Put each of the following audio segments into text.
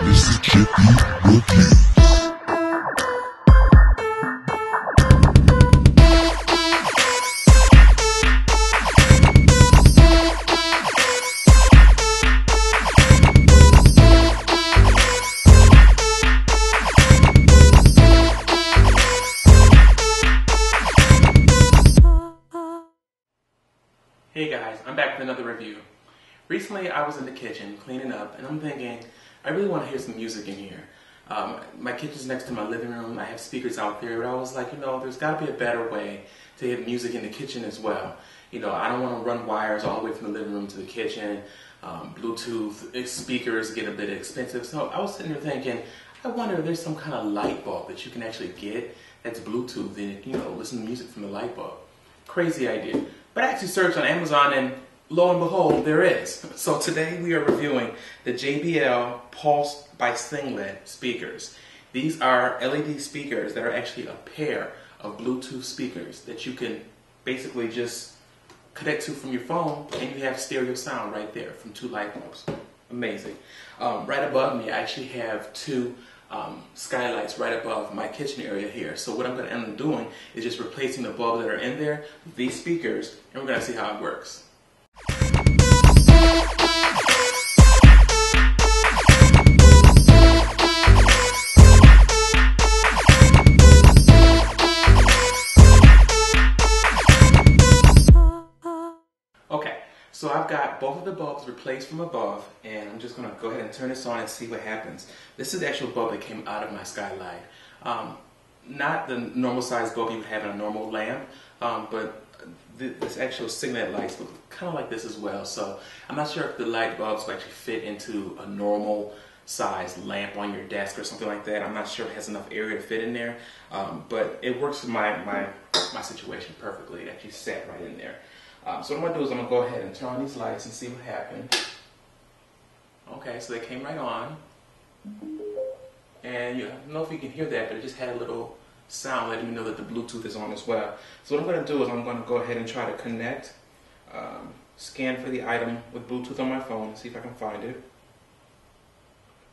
This is Jiffy Reviews. Hey guys, I'm back with another review. Recently I was in the kitchen cleaning up and I'm thinking, I really want to hear some music in here. My kitchen's next to my living room, I have speakers out there, but I was like, there's got to be a better way to get music in the kitchen as well. I don't want to run wires all the way from the living room to the kitchen. Bluetooth speakers get a bit expensive, so I was sitting there thinking, I wonder if there's some kind of light bulb that you can actually get that's Bluetooth and listen to music from the light bulb. Crazy idea. But I actually searched on Amazon and lo and behold, there is. So today we are reviewing the JBL Pulse by Sengled speakers. These are LED speakers that are actually a pair of Bluetooth speakers that you can basically just connect to from your phone, and you have stereo sound right there from two light bulbs. Amazing. Right above me I actually have two skylights right above my kitchen area here. So what I'm going to end up doing is just replacing the bulbs that are in there with these speakers, and we're going to see how it works. Okay, so I've got both of the bulbs replaced from above, and I'm just going to go ahead and turn this on and see what happens. This is the actual bulb that came out of my skylight. Not the normal size bulb you would have in a normal lamp, but this actual Sengled lights look kind of like this as well. So I'm not sure if the light bulbs will actually fit into a normal size lamp on your desk or something like that. I'm not sure it has enough area to fit in there, but it works for my situation perfectly. It actually sat right in there. So what I'm going to do is I'm going to go ahead and turn on these lights and see what happens. Okay, so they came right on. And I don't know if you can hear that, but it just had a little sound letting me know that the Bluetooth is on as well. So what I'm going to do is I'm going to go ahead and try to connect, scan for the item with Bluetooth on my phone and see if I can find it.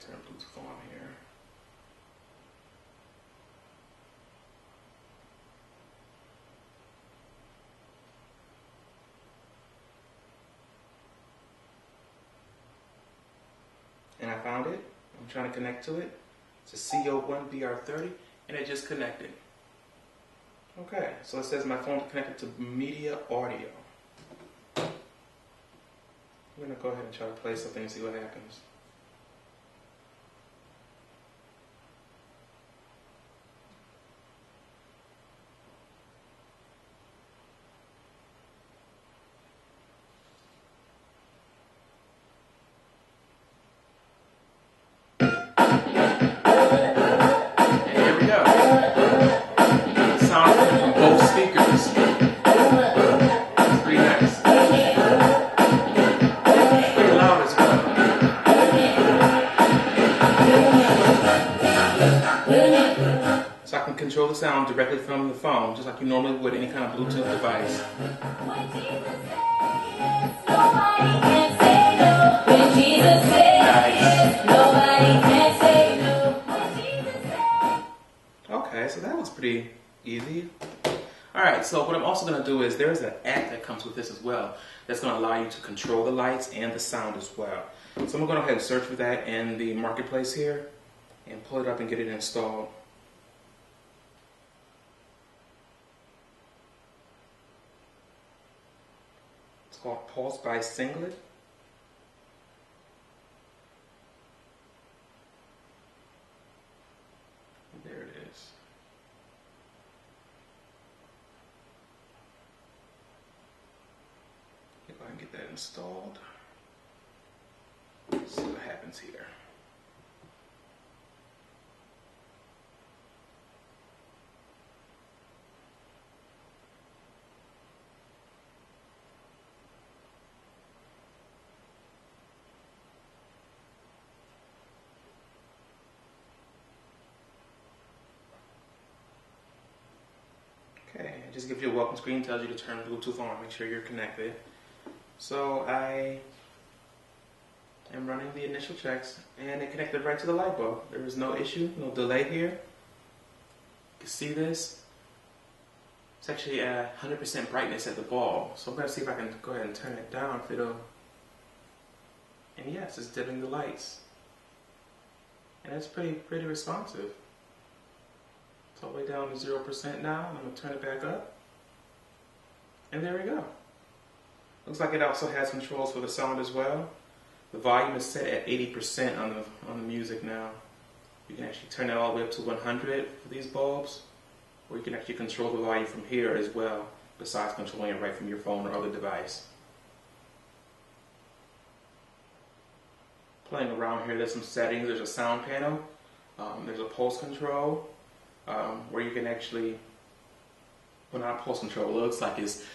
Turn Bluetooth on here. And I found it. I'm trying to connect to it. It's a CO1BR30, and it just connected. Okay, so it says my phone connected to media audio. I'm going to go ahead and try to play something and see what happens. So I can control the sound directly from the phone, just like you normally would any kind of Bluetooth device. Okay, so that was pretty easy. Alright, so what I'm also going to do is there's an app that comes with this as well that's going to allow you to control the lights and the sound as well. So I'm going to go ahead and search for that in the marketplace here and pull it up and get it installed. It's called Pulse by Sengled. There it is. Go ahead and get that installed. Let's see what happens here. Okay, it just gives you a welcome screen, tells you to turn Bluetooth on, make sure you're connected. So I am running running the initial checks, and it connected right to the light bulb. There was no issue, no delay here. You can see this. It's actually at 100% brightness at the bulb. So I'm going to see if I can go ahead and turn it down if it'll... And yes, it's dimming the lights. And it's pretty responsive. It's all the way down to 0% now. I'm going to turn it back up. And there we go. Looks like it also has controls for the sound as well. The volume is set at 80% on the music now. You can actually turn it all the way up to 100 for these bulbs. Or you can actually control the volume from here as well, besides controlling it right from your phone or other device. Playing around here, there's some settings. There's a sound panel. There's a pulse control where you can actually, well, not pulse control, what it looks like is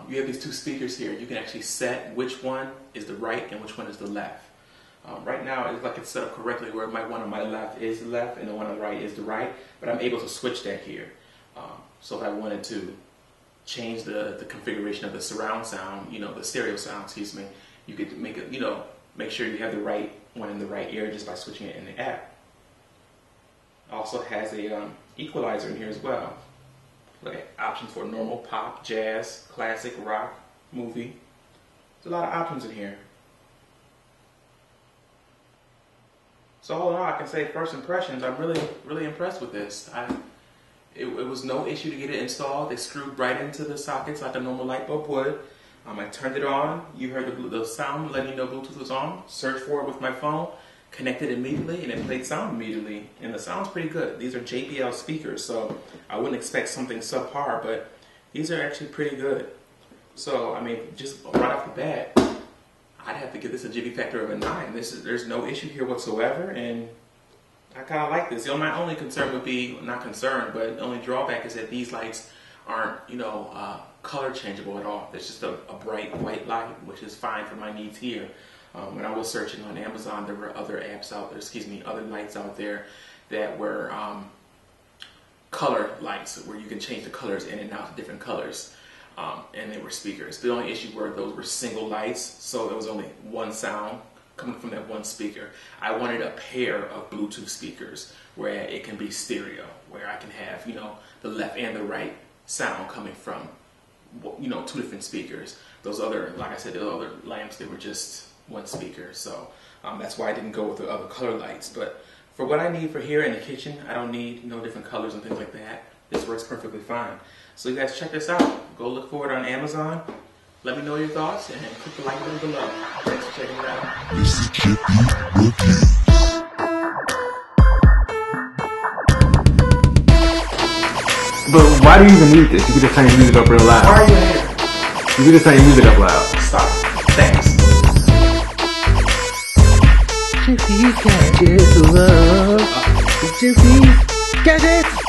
you have these two speakers here. You can actually set which one is the right and which one is the left. Right now, it's like it's set up correctly where my one on my left is the left and the one on the right is the right, but I'm able to switch that here. So if I wanted to change the configuration of the surround sound, the stereo sound, excuse me, you could make it, make sure you have the right one in the right ear just by switching it in the app. Also has a equalizer in here as well. Look at options for normal, pop, jazz, classic, rock, movie. There's a lot of options in here. So all in all, I can say first impressions, I'm really impressed with this. It was no issue to get it installed. It screwed right into the sockets like a normal light bulb would. I turned it on. You heard the sound letting you know Bluetooth was on. Searched for it with my phone. Connected immediately, and it played sound immediately. And the sound's pretty good. These are JBL speakers, so I wouldn't expect something subpar, but these are actually pretty good. So, I mean, just right off the bat, I'd have to give this a Jiffy factor of a 9. There's no issue here whatsoever, and I kind of like this. My only concern would be, not concern, but the only drawback is that these lights aren't, color changeable at all. It's just a bright white light, which is fine for my needs here. When I was searching on Amazon, there were other apps out there, other lights out there that were color lights, where you can change the colors in and out to different colors. And they were speakers. The only issue were those were single lights, so there was only one sound coming from that one speaker. I wanted a pair of Bluetooth speakers where it can be stereo, where I can have, the left and the right sound coming from, two different speakers. Those other, like I said, the other lamps, they were just one speaker. So that's why I didn't go with the other color lights. But for what I need for here in the kitchen, I don't need, different colors and things like that. This works perfectly fine. So you guys check this out. Go look for it on Amazon. Let me know your thoughts and click the like button below. Thanks for checking it out. This is Jiffy Rookie. But why do you even need this? You could just turn your music up real loud. Why are you here? You could just turn your music up loud. Stop. Thanks. Jiffy Gadget Love. Jiffy Gadget.